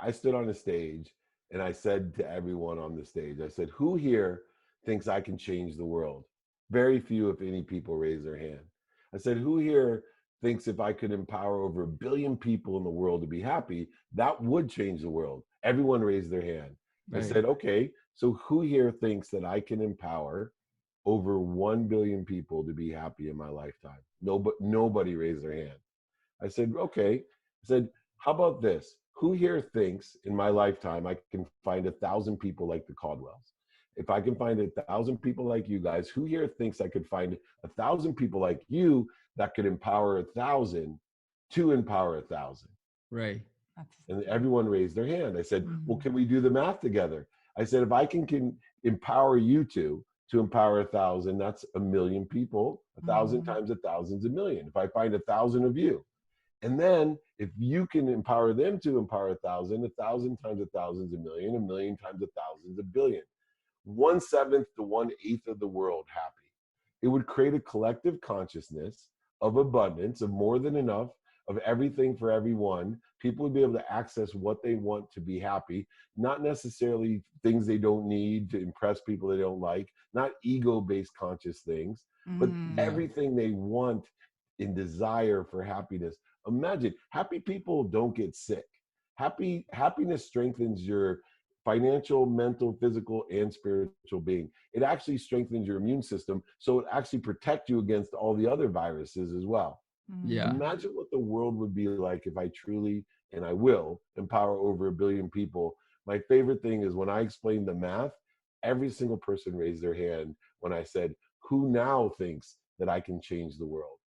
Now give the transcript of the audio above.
I stood on a stage and I said to everyone on the stage, I said, who here thinks I can change the world? Very few, if any, people raised their hand. I said, who here thinks if I could empower over 1 billion people in the world to be happy, that would change the world? Everyone raised their hand. I Right. said, okay, so who here thinks that I can empower over 1 billion people to be happy in my lifetime? Nobody raised their hand. I said, okay. I said, how about this? Who here thinks in my lifetime I can find 1,000 people like the Caldwells? If I can find 1,000 people like you guys, who here thinks I could find 1,000 people like you that could empower 1,000 to empower 1,000? Right. That's And everyone raised their hand. I said, well, mhm. can we do the math together? I said, if I can empower you to empower 1,000, that's 1,000,000 people. 1,000 Mhm. times 1,000 is 1,000,000. If I find 1,000 of you, and then if you can empower them to empower 1,000, 1,000 times 1,000 is 1,000,000, 1,000,000 times 1,000 is 1,000,000,000. 1/7 to 1/8 of the world happy. It would create a collective consciousness of abundance, of more than enough, of everything for everyone. People would be able to access what they want to be happy, not necessarily things they don't need to impress people they don't like, not ego-based conscious things, but Mhm. Yeah. everything they want in desire for happiness. Imagine, happy people don't get sick. Happiness strengthens your financial, mental, physical, and spiritual being. It actually strengthens your immune system, so it actually protects you against all the other viruses as well. Yeah. Mhm. Imagine what the world would be like if I truly, and I will, empower over 1 billion people. My favorite thing is when I explained the math, every single person raised their hand when I said, who now thinks that I can change the world?